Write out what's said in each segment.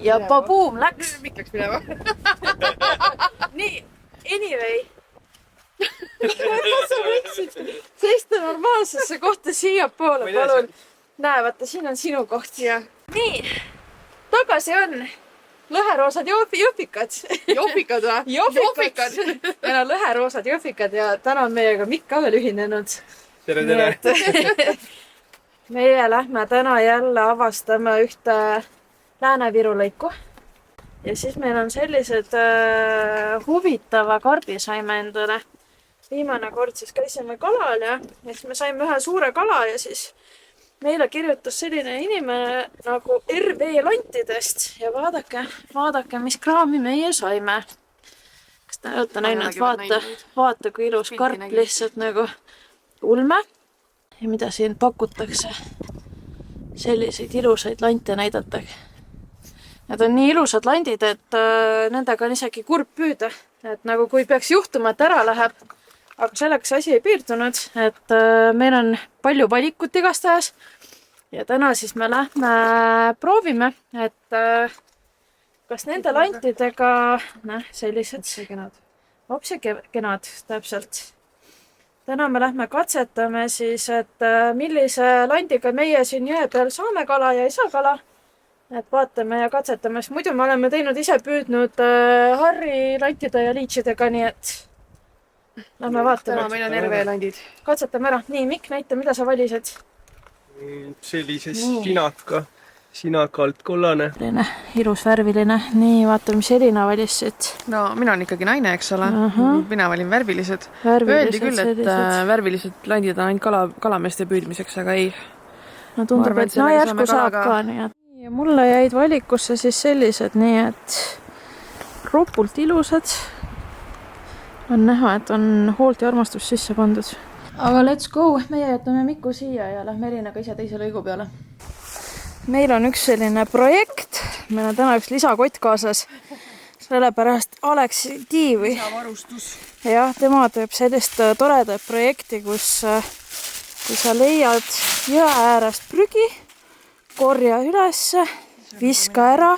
ja babuum läks. Mikk läks minema. Nii, anyway. Sa võiksid seista normaalsesse kohta siia poole, palun. Näe, vaata, siin on sinu koht. Nii, tagasi on lõheroosad jõhvikad. Jõhvikad või? Jõhvikad. Meil on lõheroosad jõhvikad ja täna on meiega Mikk ka veel ühinenud. Tere! Meie lähme täna jälle avastame ühte Lääne-Viru lõiku. Ja siis meil on sellised huvitava karbi saime endale. Viimane kord siis käisime kalal ja siis me saime ühe suure kala ja siis meile kirjutas selline inimene nagu RV lantidest ja vaadake, mis kraami meie saime. Kas te olete näinud, vaata kui ilus karp lihtsalt nagu ulme. Ja mida siin pakutakse? Selliseid ilusaid lante näidatakse. Need on nii ilusad landid, et nendega on isegi kurb püüda. Et nagu kui peaks juhtuma, et ära läheb, aga selleks asi ei piirdunud, et meil on palju valikut igastahes. Ja täna siis me lähme proovime, et kas nende lantidega sellised kenad, täpselt. Täna me lähme katsetame siis, et millise landiga meie siin jõe peal saame kala ja ei saa kala. Et vaatame ja katsetame, sest muidu me oleme teinud ise püüdnud harri lantide ja liitsidega, nii et lähme vaatame. Meil on RV-landid. Katsetame ära. Nii, Mikk, näita, mida sa valised? Sellise sinaka alt kollane. Ilus värviline. Nii, vaata, mis Elina valis siit. No, mina olen ikkagi naine, eks ole. Mina valin värvilised. Öeldi küll, et värvilised landid on ainult kalameeste püüdmiseks, aga ei. No tundub, et järsku saab ka nii. Ja mulle jäid valikusse siis sellised, nii et ropult ilusad. On näha, et on hoolt ja armastus sisse pandud. Aga let's go! Meie jätame Miku siia ja lähme Elinaga ise teise lõigu peale. Meil on üks selline projekt. Meil on täna üks lisakott kaasas. Sellepärast Aleksi Tiivi. Lisavarustus. Ja, tema teeb sellist toredat projekti, kus kui sa leiad jõe äärest prügi, korja ülesse, viska ära.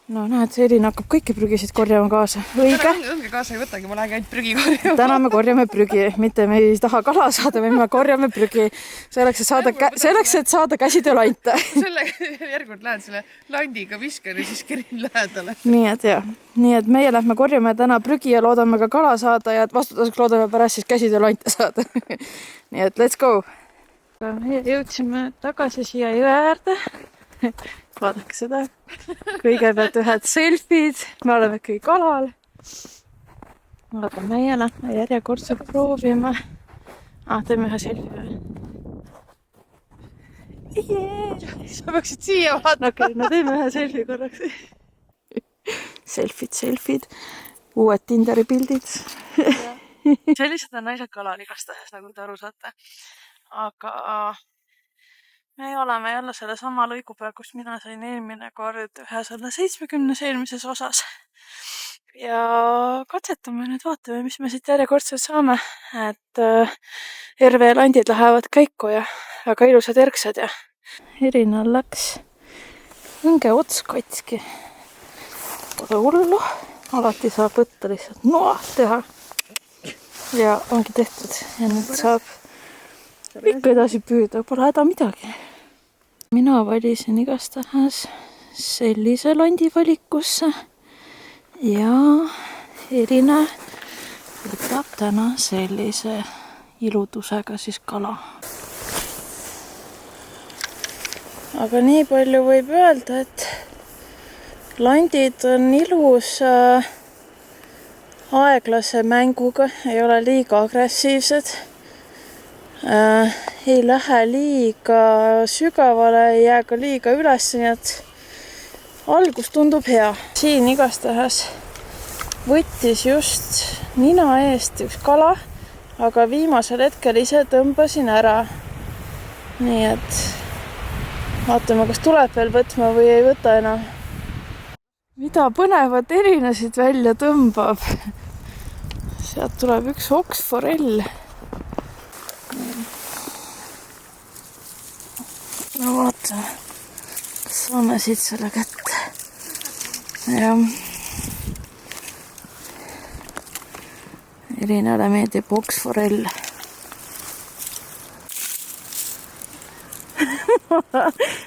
No näed, Elina hakkab kõiki prügisid korjama kaasa. Õige. Õnge kaasa ei võtagi, ma lähen ainult prügi korjama. Täna me korjame prügi, mitte me ei taha kala saada, me korjame prügi. Selleks, et saada käsitöölante. Selle järgult lähen selle landiga viskan ja siis kerin lähedale. Nii et meie lähme korjame täna prügi ja loodame ka kala saada ja vastutasuks loodame pärast siis käsitöölante saada. Nii et let's go! Me jõudsime tagasi siia jõe äärde. Vaadake seda. Kõigepealt ühed selfid. Me oleme kõik kalal. Aga meie lähme järjekordselt proovime. Teeme ühe selfie. Sa peaksid siia vaatama. Okei, no teeme ühe selfie korraks. Selfid. Uued Tinderi pildid. Sellised on naised kalal igastahes, nagu te aru saate. Aga me oleme jälle selle sama lõigu peal, kus mina sain eelmine kord 170 eelmises osas. Ja katsetame nüüd, vaatame, mis me siit järjekordselt saame. Et RV-landid lähevad käiku ja väga ilusad erksad ja Elinal läks õnge ots katski. Pole hullu, alati saab võtta lihtsalt noad teha. Ja ongi tehtud ja nüüd saab ikka edasi püüda, pole häda midagi. Mina valisin igastahes sellise landi valikusse ja Elina võtab täna sellise ilutusega siis kala. Aga nii palju võib öelda, et landid on ilus aeglase mänguga, ei ole liiga agressiivsed. Ei lähe liiga sügavale, ei jää ka liiga üles, nii et algus tundub hea. Siin igastahes võttis just nina eest üks kala, aga viimasel hetkel ise tõmbasin ära. Nii et vaatame, kas tuleb veel võtma või ei võta enam. Mida põnevat Elinasid välja tõmbab? Sealt tuleb üks oksforell. No vaatame, kas saame siit selle kätte. jah. Elinale meeldib oksforell.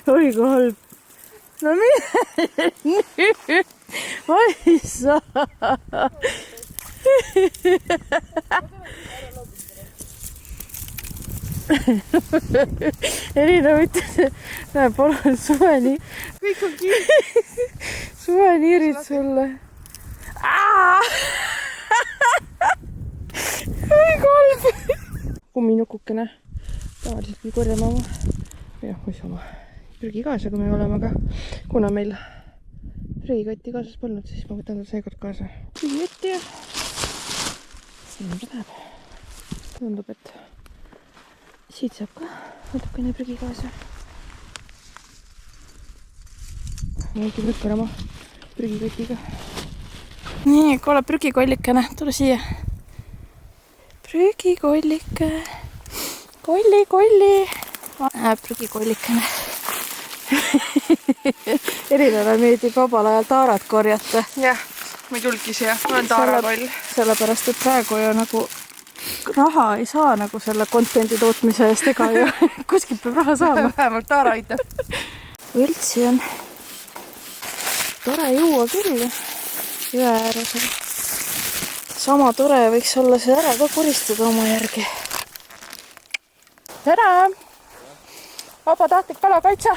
Oi kui halb. No mine nüüd. Oi sa. Elina ütles, näe palun suveni. Kõik on kiiri. Suveniirid sulle. Oi kui halb. Kumminukukene. Tavaliselt kui korjame oma prügi kaasa, kui me oleme, aga kuna meil prügikotti kaasas polnud, siis ma võtan ta seekord kaasa prügikotti ja siin ta läheb. Tundub, et siit saab ka natukene prügi kaasa. Ma võin lükkan oma prügikotiga. Nii, kuule prügikollikene, tule siia. Prügikollike. Kolli. Prügikollikene. Erilele meeldib vabal ajal taarat korjata. Jah, ma ei tulgi siia, ma olen taarakoll. Sellepärast, et praegu ju nagu raha ei saa nagu selle contenti tootmise eest ega ju kuskilt peab raha saama. Vähemalt taara aitab. Võltsi on tore juua küll jõe ääres. Sama tore võiks olla see ära ka koristada oma järgi. Tere! Vabatahtlik kalakaitse!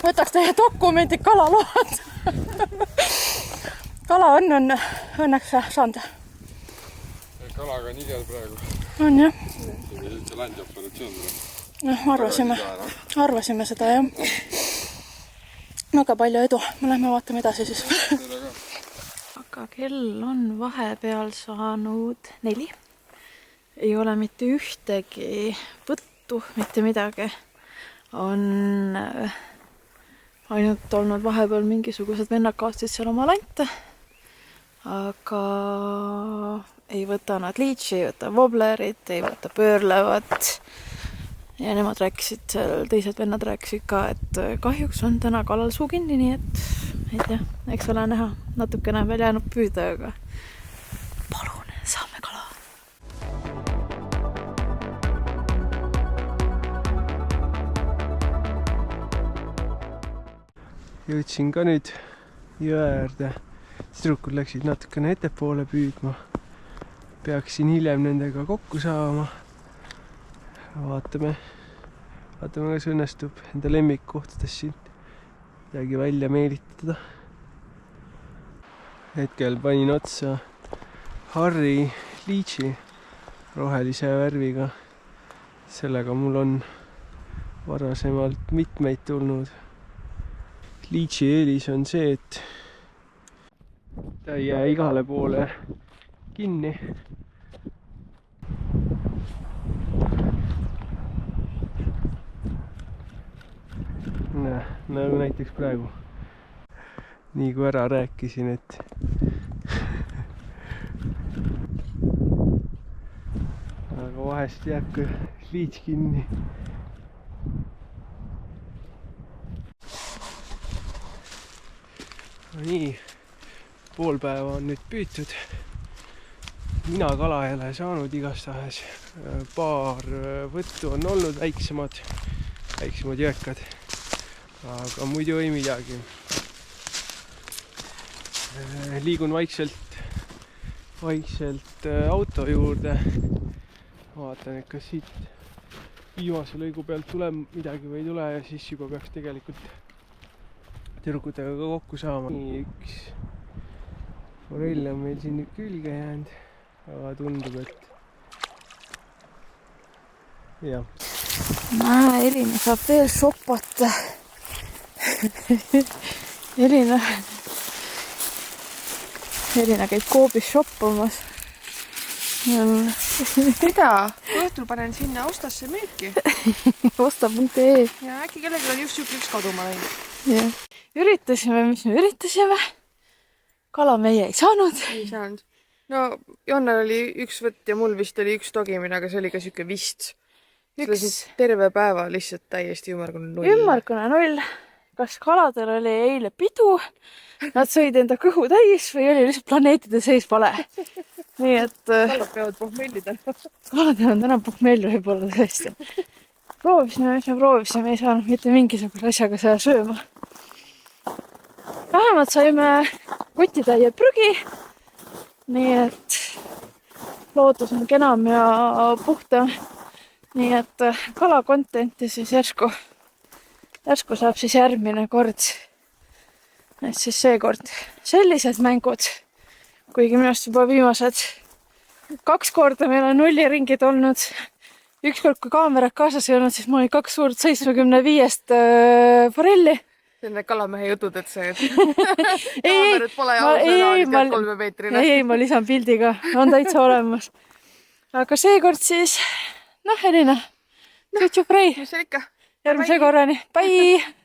Võtaks teie dokumendid kalaload. Kala on õnneks saanud. Kalaga on igel praegu. On jah. See landioperatsioon tuleb. Arvasime seda jah. No aga palju edu. Me lähme vaatame edasi siis. Aga kell on vahepeal saanud 4. Ei ole mitte ühtegi võttu, mitte midagi. On ainult olnud vahepeal mingisugused vennad kaastid seal oma lante. Aga ei võta nad liitši, ei võta wobblerit, ei võta pöörlevat. Ja nemad rääkisid, teised vennad rääkisid ka, et kahjuks on täna kalal suu kinni, nii et ei tea, eks ole näha. Natukene veel jäänud püüda, aga palun, saame kala. Jõudsin ka nüüd jõe äärde. Tüdrukud läksid natukene ettepoole püüdma. Peaksin hiljem nendega kokku saama. Vaatame, kas õnnestub enda lemmikkohtadest siin midagi välja meelitada. Hetkel panin otsa Harri liitši rohelise värviga. Sellega mul on varasemalt mitmeid tulnud. Liitši eelis on see, et ta ei jää igale poole kinni. Nagu näiteks praegu. Nii kui ära rääkisin, et aga vahest jääb ka liits kinni. Nii, pool päeva on nüüd püütud. Mina kala ei ole saanud igastahes. Paar võttu on olnud väiksemad jõekad. Aga muidu ei midagi. Liigun vaikselt auto juurde. Vaatan, et kas siit viimase lõigu pealt tuleb midagi või ei tule ja siis juba peaks tegelikult tüdrukutega ka kokku saama. Nii, üks forell on meil siin nüüd külge jäänud, aga tundub, et jah. Elina saab veel shoppata. Elina käib Coopis shoppamas. Mida? Õhtul panen sinna ostasse müüki. Osta.ee. Ja äkki kellelgi on just üks kaduma läinud. Ja. Üritasime, mis me üritasime. Kala meie ei saanud. Ei saanud. No, Jonnal oli üks võtt ja mul vist oli üks togimine, aga see oli ka siuke vist. Terve päeva lihtsalt täiesti ümmargune 0. Ümmargune 0. kas kaladel oli eile pidu, nad sõid enda kõhu täis või oli lihtsalt planeetide seis vale. Nii et kalad peavad pohmellida. kalad on täna pohmellu võib-olla tõesti. Proovisime, mis me proovisime, ei saanud mitte mingisuguse asjaga seda sööma. Vähemalt saime kotitäie prügi, nii et loodus on kenam ja puhtam. Nii et kala contenti siis järsku saab siis järgmine kord. Et siis seekord sellised mängud, kuigi minust juba viimased 2 korda meil on nulliringid olnud. Ükskord, kui kaamerad kaasas ei olnud, siis mul oli 2 suurt 75 forelli. Selline kalamehe jutud, et see Ei, kaamerad pole ausad 3 meetrile. Ei, ma lisan pildi ka, on täitsa olemas. Aga seekord siis, selline. Tšutšu frei. Mis seal ikka? Järgmise korrani. Bye!